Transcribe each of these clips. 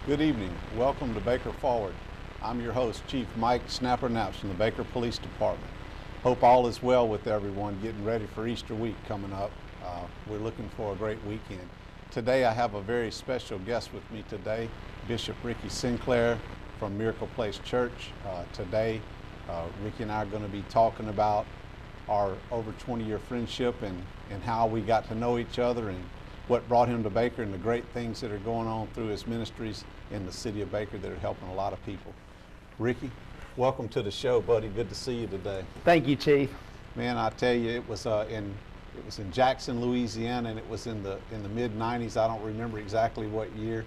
Good evening. Welcome to Baker Forward. I'm your host, Chief Mike Snapper Naps from the Baker Police Department. Hope all is well with everyone getting ready for Easter week coming up. We're looking for a great weekend. Today I have a very special guest with me today, Bishop Ricky Sinclair from Miracle Place Church. Today, Ricky and I are going to be talking about our over 20-year friendship and how we got to know each other and what brought him to Baker and the great things that are going on through his ministries in the city of Baker that are helping a lot of people. Ricky, welcome to the show, buddy. Good to see you today. Thank you, Chief. Man, I tell you, it was in Jackson, Louisiana, and it was in the mid-90s. I don't remember exactly what year.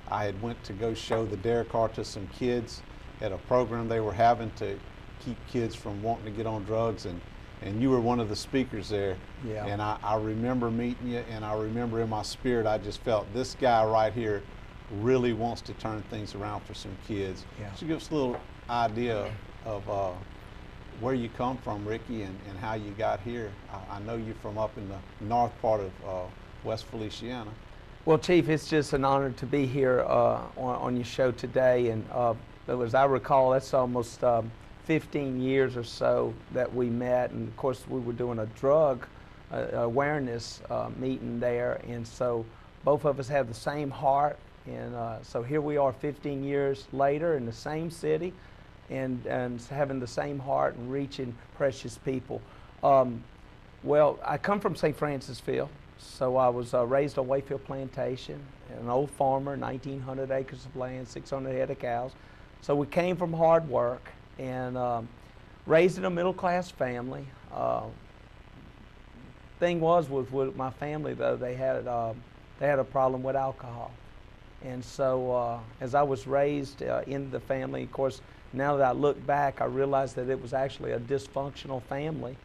I had went to go show the Dare car to some kids at a program they were having to keep kids from wanting to get on drugs, and you were one of the speakers there. Yeah. And I remember meeting you, and I remember in my spirit I just felt this guy right here really wants to turn things around for some kids. Yeah. So give us a little idea of where you come from, Ricky, and how you got here. I know you're from up in the north part of West Feliciana. Well, Chief, it's just an honor to be here on your show today. And as I recall, that's almost 15 years or so that we met. And of course, we were doing a drug awareness meeting there. And so both of us have the same heart. And so here we are 15 years later in the same city and having the same heart and reaching precious people. Well, I come from St. Francisville. So I was raised on Wayfield Plantation, an old farmer, 1,900 acres of land, 600 head of cows. So we came from hard work and raised in a middle-class family. Thing was with my family, though, they had a problem with alcohol. And so as I was raised in the family, of course, now that I look back, I realized that it was actually a dysfunctional family.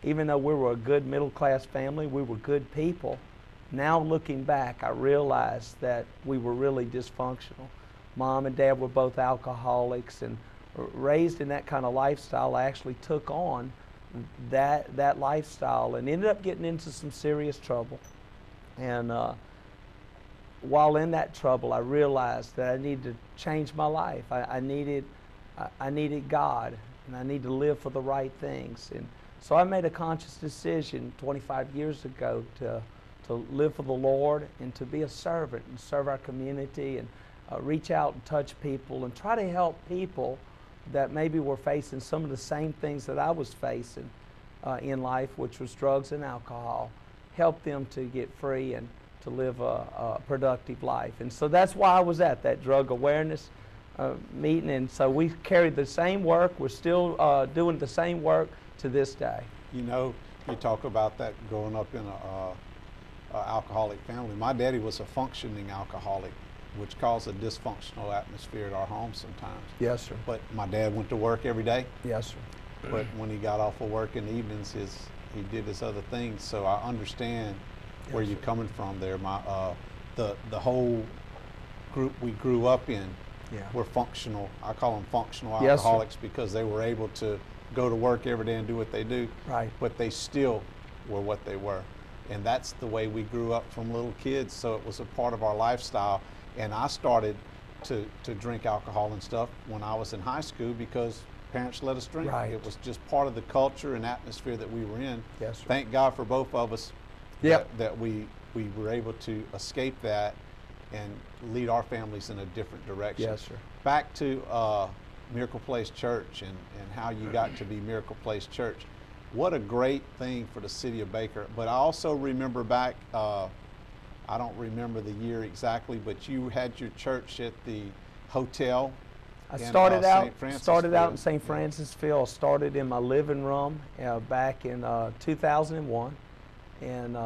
Even though we were a good middle-class family, we were good people. Now looking back, I realized that we were really dysfunctional. Mom and Dad were both alcoholics, and raised in that kind of lifestyle, I actually took on that lifestyle and ended up getting into some serious trouble. And while in that trouble, I realized that I needed to change my life. I needed God, and I needed to live for the right things. And so I made a conscious decision 25 years ago to live for the Lord and to be a servant and serve our community and reach out and touch people and try to help people that maybe were facing some of the same things that I was facing in life, which was drugs and alcohol, help them to get free and to live a productive life. And so that's why I was at that drug awareness meeting. And so we carried the same work. We're still doing the same work to this day. You know, you talk about that growing up in a alcoholic family. My daddy was a functioning alcoholic, which caused a dysfunctional atmosphere at our home sometimes. Yes, sir. But my dad went to work every day. Yes, sir. But when he got off of work in the evenings, he did his other things. So I understand where you're coming from there. The whole group we grew up in were functional. I call them functional Yes, alcoholics sir. because they were able to go to work every day and do what they do. Right. But they still were what they were. And that's the way we grew up from little kids. So it was a part of our lifestyle. And I started to drink alcohol and stuff when I was in high school because parents let us drink. Right. It was just part of the culture and atmosphere that we were in. Yes, sir. Thank God for both of us that we were able to escape that and lead our families in a different direction. Yes, sir. Back to Miracle Place Church and how you got to be Miracle Place Church. What a great thing for the city of Baker. But I also remember back, I don't remember the year exactly, but you had your church at the hotel. I started out in St. Yeah. Francisville. Started in my living room back in 2001, and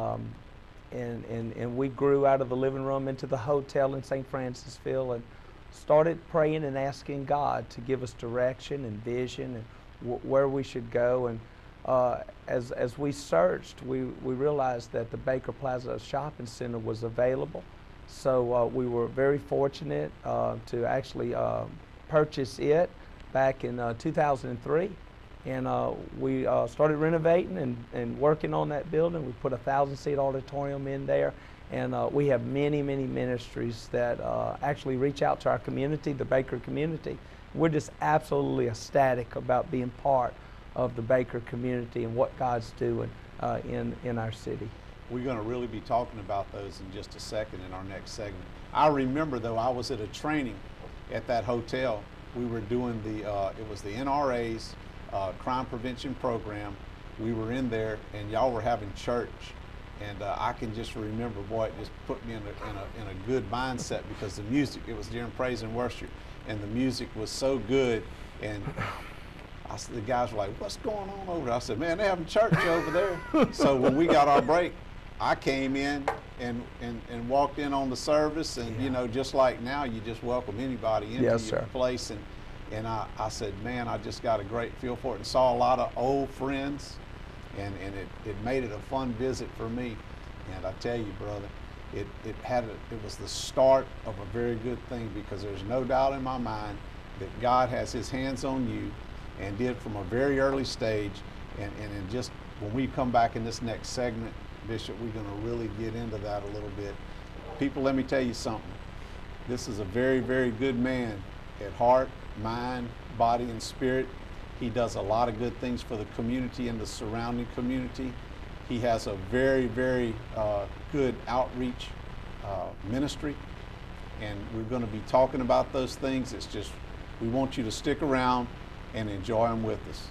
we grew out of the living room into the hotel in St. Francisville and started praying and asking God to give us direction and vision and where we should go. And as we searched, we realized that the Baker Plaza Shopping Center was available. So we were very fortunate to actually purchase it back in 2003. And we started renovating and working on that building. We put a 1,000-seat auditorium in there. And we have many, many ministries that actually reach out to our community, the Baker community. We're just absolutely ecstatic about being part of the Baker community and what God's doing in our city. We're going to really be talking about those in just a second in our next segment. I remember, though, I was at a training at that hotel. We were doing it was the NRA's crime prevention program. We were in there, and y'all were having church. And I can just remember, boy, it just put me in a good mindset, because the music, it was during praise and worship, and the music was so good. And the guys were like, what's going on over there? I said, man, they're having church over there. So when we got our break, I came in and walked in on the service, and you know, just like now, you just welcome anybody into your place. And I said, man, I just got a great feel for it, and saw a lot of old friends. And it made it a fun visit for me. And I tell you, brother, it was the start of a very good thing, because there's no doubt in my mind that God has his hands on you, and did from a very early stage. And just when we come back in this next segment, Bishop, we're going to really get into that a little bit. People, let me tell you something. This is a very, very good man at heart, mind, body, and spirit. He does a lot of good things for the community and the surrounding community. He has a very, very good outreach ministry, and we're going to be talking about those things. It's just, we want you to stick around and enjoy them with us.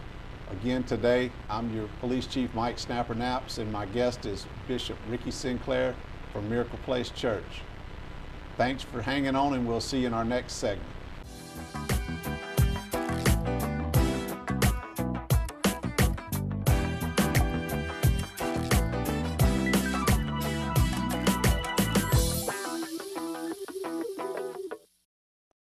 Again, today, I'm your Police Chief Mike Snapper Knaps, and my guest is Bishop Ricky Sinclair from Miracle Place Church. Thanks for hanging on, and we'll see you in our next segment.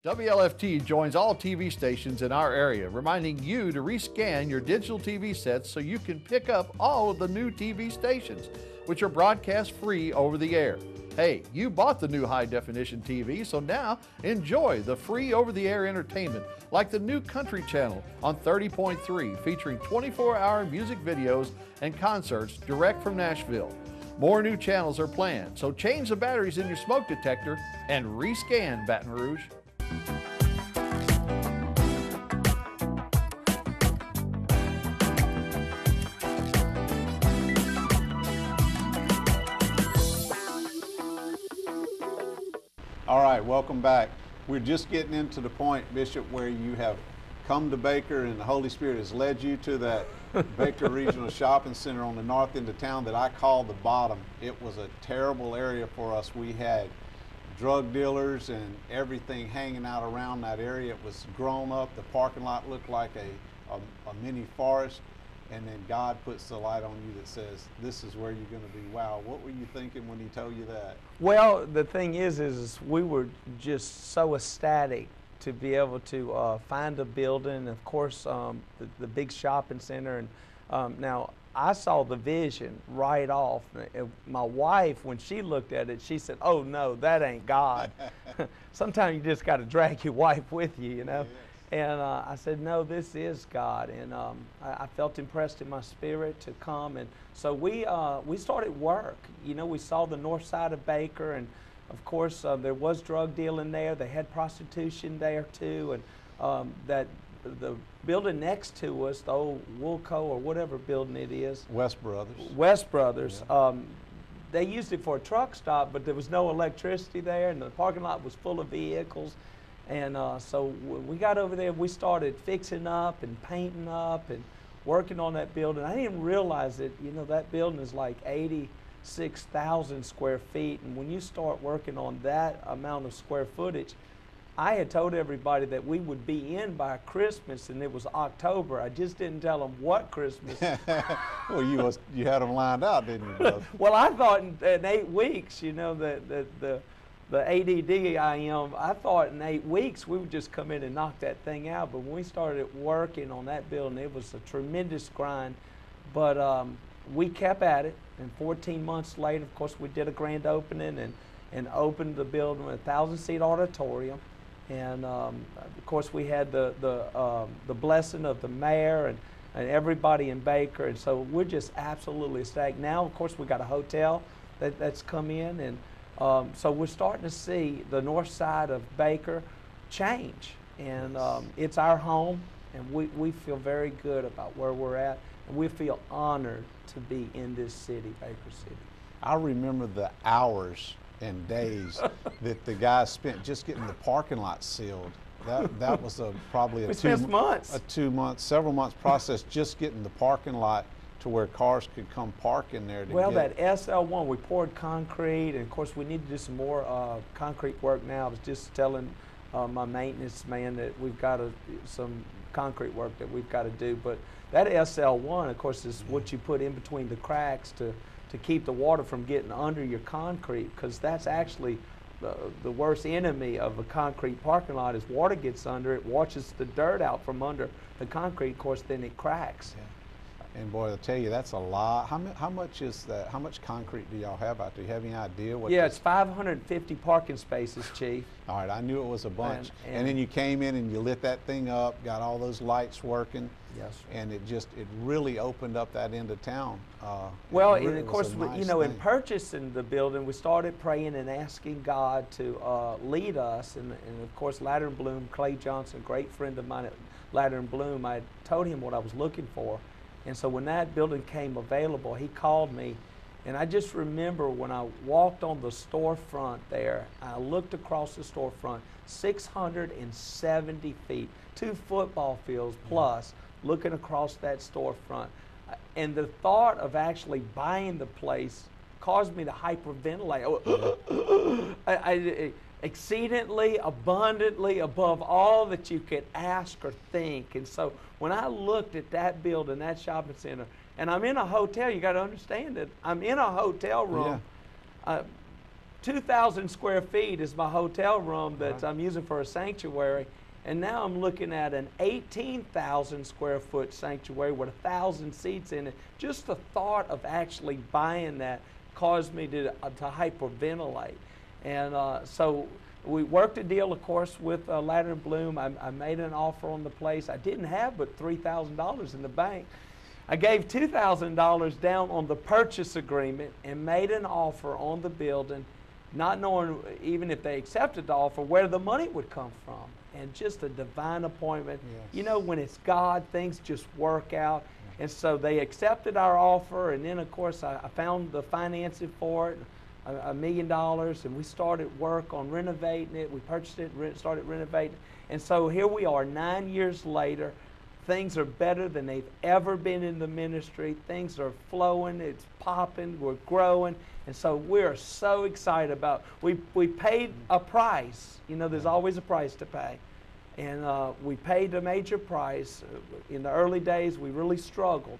WLFT joins all TV stations in our area, reminding you to rescan your digital TV sets so you can pick up all of the new TV stations, which are broadcast free over the air. Hey, you bought the new high-definition TV, so now enjoy the free over-the-air entertainment like the new Country Channel on 30.3, featuring 24-hour music videos and concerts direct from Nashville. More new channels are planned, so change the batteries in your smoke detector and rescan Baton Rouge. All right, welcome back. We're just getting into the point, Bishop, where you have come to Baker and the Holy Spirit has led you to that Baker Regional Shopping Center on the north end of town that I call the Bottom. It was a terrible area for us. We had drug dealers and everything hanging out around that area. It was grown up. The parking lot looked like a mini forest. And then God puts the light on you that says, this is where you're going to be. Wow, what were you thinking when he told you that? Well, the thing is we were just so ecstatic to be able to find a building. Of course, the big shopping center. And now, I saw the vision right off. My wife, when she looked at it, she said, oh no, that ain't God. Sometimes you just got to drag your wife with you, you know. Yes. And I said, no, this is God. And I felt impressed in my spirit to come. And so we started work. You know, we saw the north side of Baker, and of course there was drug dealing there. They had prostitution there too. And the building next to us, the old Woolco or whatever building it is. West Brothers. West Brothers. Yeah. They used it for a truck stop, but there was no electricity there, and the parking lot was full of vehicles. And so we got over there, we started fixing up and painting up and working on that building. I didn't realize that, you know, that building is like 86,000 square feet. And when you start working on that amount of square footage, I had told everybody that we would be in by Christmas, and it was October. I just didn't tell them what Christmas. Well, you had them lined out, didn't you, brother? Well, I thought in 8 weeks, you know, the ADD I am, I thought in 8 weeks we would just come in and knock that thing out. But when we started working on that building, it was a tremendous grind. But we kept at it, and 14 months later, of course, we did a grand opening and opened the building with a 1,000-seat auditorium. And of course, we had the blessing of the mayor and everybody in Baker. And so we're just absolutely ecstatic. Now, of course, we got a hotel that's come in, and so we're starting to see the north side of Baker change, and it's our home, and we feel very good about where we're at, and we feel honored to be in this city, Baker City. I remember the hours and days that the guys spent just getting the parking lot sealed. That was probably We spent months. a 2 month, several months process just getting the parking lot to where cars could come park in there. Well, that SL1, we poured concrete, and of course we need to do some more concrete work now. I was just telling my maintenance man that we've got some concrete work that we've got to do. But that SL1, of course, is what you put in between the cracks to keep the water from getting under your concrete, because that's actually the worst enemy of a concrete parking lot is water gets under it, washes the dirt out from under the concrete, of course, then it cracks. Yeah. And boy, I'll tell you, that's a lot. How much is that? How much concrete do y'all have out there? Do you have any idea what? Yeah, it's 550 parking spaces, Chief. All right, I knew it was a bunch. And then you came in and you lit that thing up, got all those lights working. Yes, sir. And it really opened up that end of town. Well, really and of course, nice in thing. purchasing the building, we started praying and asking God to lead us. And of course, Ladder and Bloom, Clay Johnson, a great friend of mine at Ladder and Bloom, I told him what I was looking for. And so when that building came available, he called me. And I just remember when I walked on the storefront there, I looked across the storefront, 670 feet, 2 football fields plus, looking across that storefront. And the thought of actually buying the place caused me to hyperventilate. Exceedingly, abundantly, above all that you could ask or think. And so when I looked at that building, that shopping center, and I'm in a hotel, you got to understand it, I'm in a hotel room. Yeah. 2,000 square feet is my hotel room that I'm using for a sanctuary. And now I'm looking at an 18,000 square foot sanctuary with 1,000 seats in it. Just the thought of actually buying that caused me to hyperventilate. And so we worked a deal, of course, with Ladder and Bloom. I made an offer on the place. I didn't have but $3,000 in the bank. I gave $2,000 down on the purchase agreement and made an offer on the building, not knowing even if they accepted the offer, where the money would come from. And just a divine appointment. Yes. You know, when it's God, things just work out. And so they accepted our offer, and then, of course, I found the financing for it, $1 million, and we started work on renovating it. We purchased it, started renovating. And so here we are 9 years later. Things are better than they've ever been in the ministry. Things are flowing, it's popping, we're growing. And so we're so excited about, we paid a price. You know, there's always a price to pay. And we paid a major price. In the early days, we really struggled.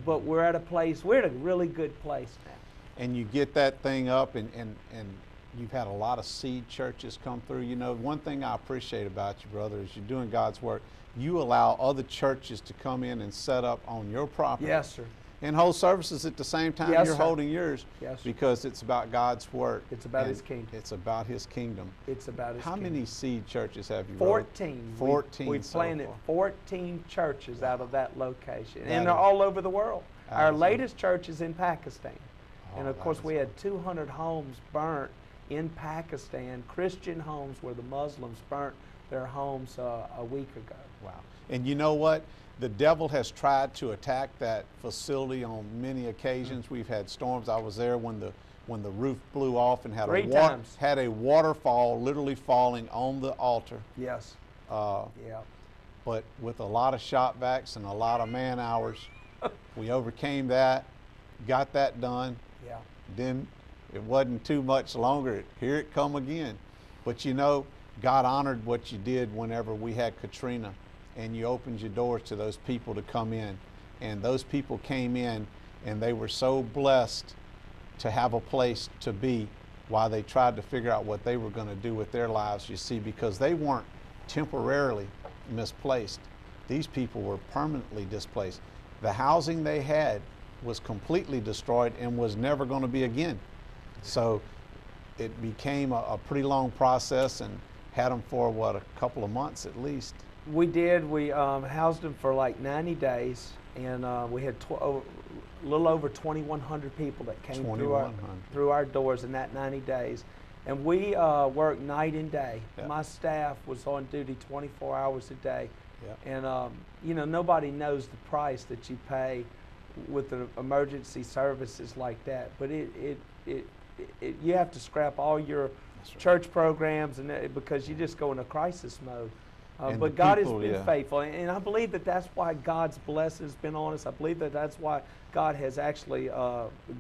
But we're at a really good place now. And you get that thing up, and you've had a lot of seed churches come through. You know, one thing I appreciate about you, brother, is you're doing God's work. You allow other churches to come in and set up on your property. Yes, sir. And hold services at the same time Yes, you're sir. holding yours. Yes, sir. Because it's about God's work. It's about and His kingdom. It's about His kingdom. It's about His How kingdom. many seed churches have you? 14. 14. We've so planted far. 14 churches out of that location, That and they're is- all over the world. that Our is latest church is in Pakistan, and Oh, of course that we is- had 200 homes burnt in Pakistan, Christian homes where the Muslims burnt their homes a week ago. Wow. And you know what? The devil has tried to attack that facility on many occasions. We've had storms. I was there when the roof blew off and had 3 times. had a waterfall literally falling on the altar. Yes. Uh, Yeah. but with a lot of shop vacs and a lot of man hours, we overcame that, got that done. Yeah. Then it wasn't too much longer. Here it come again. But you know, God honored what you did whenever we had Katrina, and you opened your doors to those people to come in. And those people came in, and they were so blessed to have a place to be while they tried to figure out what they were going to do with their lives, you see, because they weren't temporarily misplaced. These people were permanently displaced. The housing they had was completely destroyed and was never going to be again. So it became a pretty long process, and had them for, what, a couple of months at least. We did. We housed them for like 90 days, and we had a little over 2,100 people that came through our doors in that 90 days. And we worked night and day. Yep. My staff was on duty 24 hours a day. Yep. And you know, nobody knows the price that you pay with the emergency services like that. But you have to scrap all your church programs and because you just go in a crisis mode. But God has been faithful, and I believe that that's why God's blessing has been on us. I believe that that's why God has actually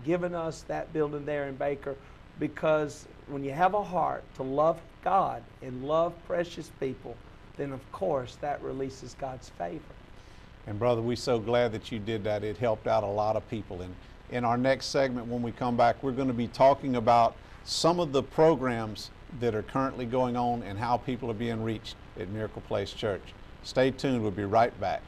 given us that building there in Baker, because when you have a heart to love God and love precious people, then of course that releases God's favor. And brother, we're so glad that you did that. It helped out a lot of people. And in our next segment, when we come back, we're going to be talking about some of the programs that are currently going on and how people are being reached at Miracle Place Church. Stay tuned. We'll be right back.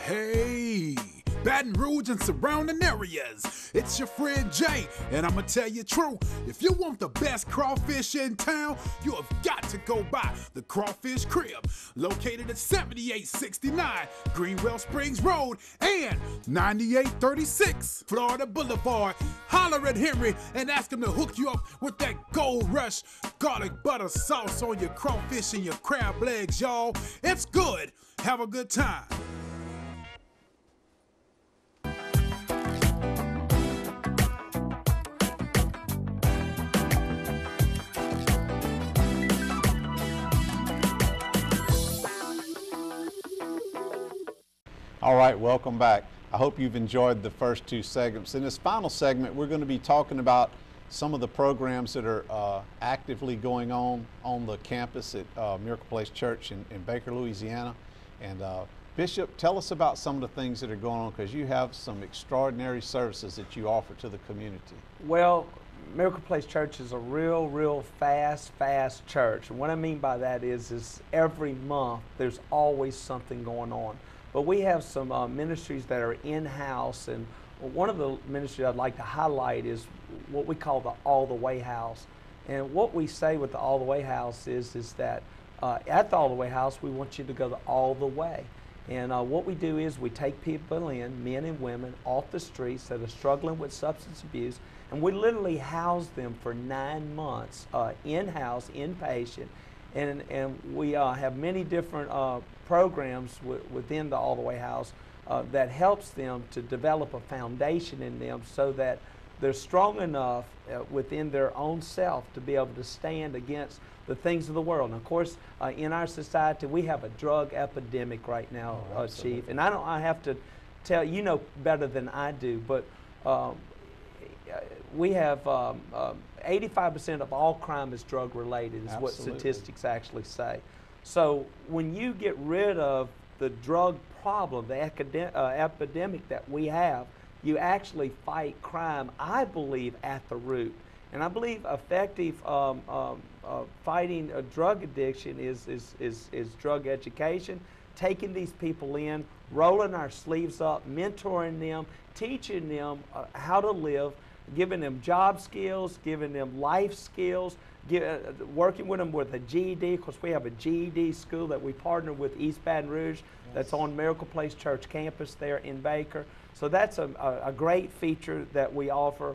Hey, Baton Rouge and surrounding areas. It's your friend Jay, and I'ma tell you true. If you want the best crawfish in town, you have got to go by the Crawfish Crib, located at 7869 Greenwell Springs Road and 9836 Florida Boulevard. Holler at Henry and ask him to hook you up with that Gold Rush garlic butter sauce on your crawfish and your crab legs, y'all. It's good. Have a good time. All right, welcome back. I hope you've enjoyed the first two segments. In this final segment, we're going to be talking about some of the programs that are actively going on the campus at Miracle Place Church in Baker, Louisiana. And Bishop, tell us about some of the things that are going on, because you have some extraordinary services that you offer to the community. Well, Miracle Place Church is a real fast church. And what I mean by that is every month there's always something going on. But we have some ministries that are in-house, and one of the ministries I'd like to highlight is what we call the All the Way House. And what we say with the All the Way House is that at the All the Way House, we want you to go all the way. And what we do is we take people in, men and women, off the streets that are struggling with substance abuse, and we literally house them for 9 months, in-house, inpatient. And we have many different programs within the All the Way House that helps them to develop a foundation in them so that they're strong enough within their own self to be able to stand against the things of the world. And of course, in our society, we have a drug epidemic right now, Chief. And I have to tell you, know better than I do, but we have 85% of all crime is drug related, is what statistics actually say. So when you get rid of the drug problem, the epidemic that we have, you actually fight crime, I believe, at the root. And I believe effective fighting a drug addiction is drug education, taking these people in, rolling our sleeves up, mentoring them, teaching them how to live, giving them job skills, giving them life skills, working with them with a GED, because we have a GED school that we partner with East Baton Rouge that's on Miracle Place Church campus there in Baker. So that's a great feature that we offer.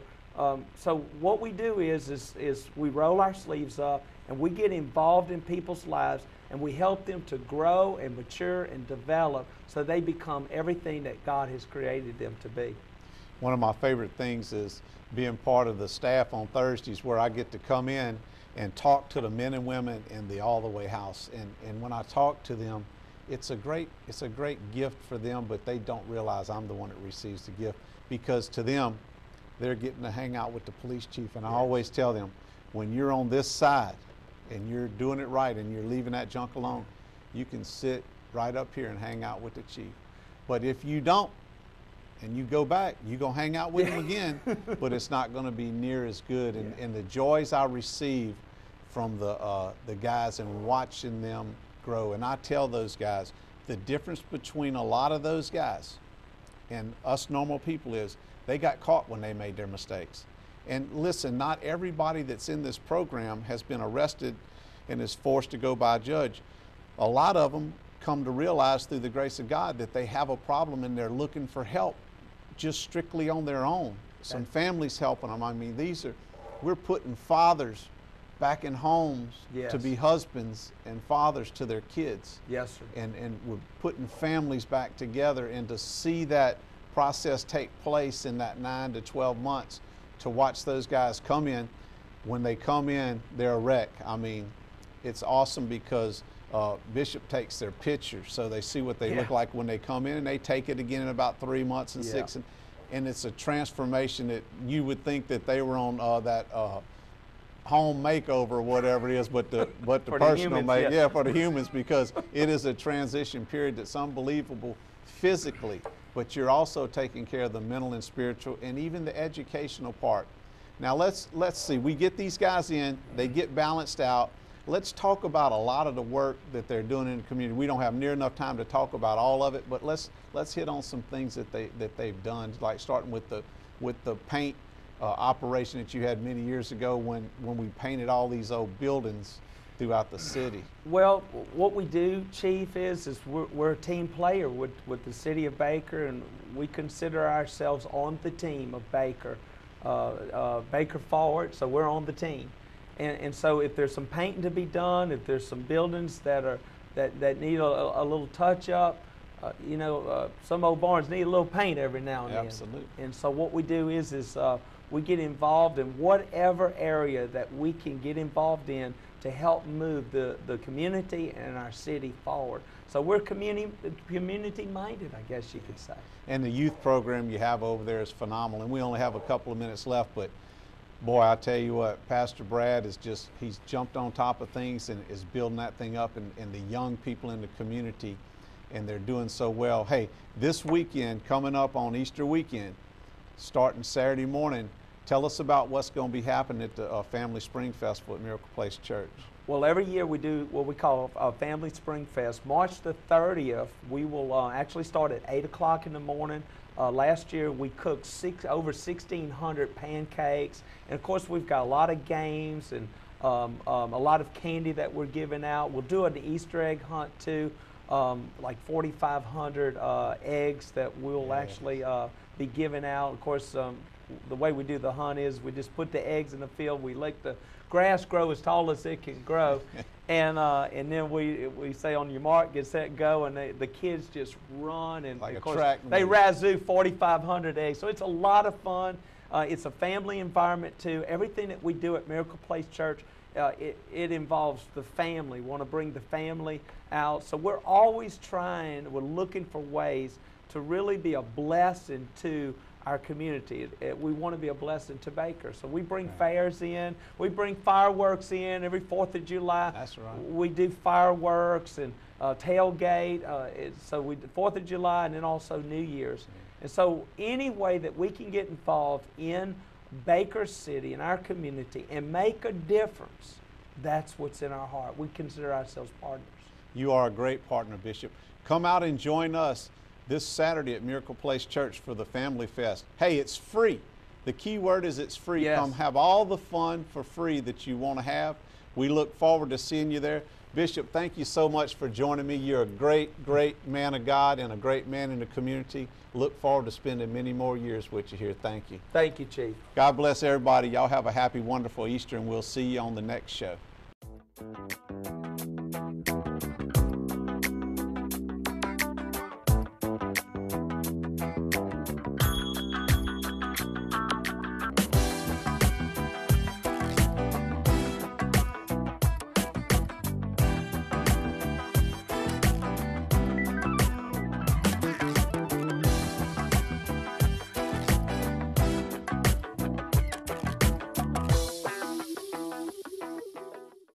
So what we do is we roll our sleeves up and we get involved in people's lives and we help them to grow and mature and develop so they become everything that God has created them to be. One of my favorite things is being part of the staff on Thursdays, where I get to come in and talk to the men and women in the All the Way House. And when I talk to them, it's a great gift for them, but they don't realize I'm the one that receives the gift, because to them, they're getting to hang out with the police chief. And I always tell them, when you're on this side and you're doing it right and you're leaving that junk alone, you can sit right up here and hang out with the chief. But if you don't, and you go back, you're going to hang out with him again, but it's not going to be near as good. And the joys I receive from the guys and watching them grow. And I tell those guys, the difference between a lot of those guys and us normal people is they got caught when they made their mistakes. And listen, not everybody that's in this program has been arrested and is forced to go by a judge. A lot of them come to realize through the grace of God that they have a problem and they're looking for help just strictly on their own. Some families helping them. I mean, we're putting fathers back in homes to be husbands and fathers to their kids. Yes, sir. And we're putting families back together, and to see that process take place in that 9 to 12 months, to watch those guys come in. When they come in, they're a wreck. I mean, it's awesome because Bishop takes their picture so they see what they look like when they come in, and they take it again in about 3 months and 6. And it's a transformation that you would think that they were on that home makeover or whatever it is, but the personal make, for the humans, because it is a transition period that's unbelievable physically, but you're also taking care of the mental and spiritual and even the educational part. Now let's see, we get these guys in, they get balanced out. Let's talk about a lot of the work that they're doing in the community. We don't have near enough time to talk about all of it, but let's hit on some things that they've done, like starting with the paint operation that you had many years ago when we painted all these old buildings throughout the city. Well, what we do, Chief, is we're a team player with the city of Baker, and we consider ourselves on the team of Baker, Baker Forward, so we're on the team. And so if there's some painting to be done, if there's some buildings that need a little touch up, some old barns need a little paint every now and then. Absolutely. And so what we do is we get involved in whatever area that we can get involved in to help move the community and our city forward. So we're community minded, I guess you could say. And the youth program you have over there is phenomenal. And we only have a couple of minutes left, but boy, I tell you what, Pastor Brad he's jumped on top of things and is building that thing up, and the young people in the community, and they're doing so well. Hey, this weekend, coming up on Easter weekend, starting Saturday morning, tell us about what's going to be happening at the Family Spring Festival at Miracle Place Church. Well, every year we do what we call a Family Spring Fest. March the 30th, we will actually start at 8 o'clock in the morning. Last year we cooked over 1,600 pancakes, and of course we've got a lot of games and a lot of candy that we're giving out. We'll do an Easter egg hunt too, like 4,500 eggs that we'll actually be giving out. Of course, the way we do the hunt is we just put the eggs in the field, we let the grass grow as tall as it can grow, and then we say on your mark, get set, go, and the kids just run, and like of course they razoo 4,500 eggs. So it's a lot of fun. It's a family environment too. Everything that we do at Miracle Place Church, it involves the family. We want to bring the family out. So we're always we're looking for ways to really be a blessing to our community. We want to be a blessing to Baker. So we bring fairs in, we bring fireworks in every 4th of July. That's right. We do fireworks and tailgate, so we do 4th of July and then also New Year's. And so any way that we can get involved in Baker City, in our community, and make a difference, that's what's in our heart. We consider ourselves partners. You are a great partner, Bishop. Come out and join us this Saturday at Miracle Place Church for the Family Fest. Hey, it's free. The key word is it's free. Yes. Come have all the fun for free that you want to have. We look forward to seeing you there. Bishop, thank you so much for joining me. You're a great, great man of God and a great man in the community. Look forward to spending many more years with you here. Thank you. Thank you, Chief. God bless everybody. Y'all have a happy, wonderful Easter, and we'll see you on the next show.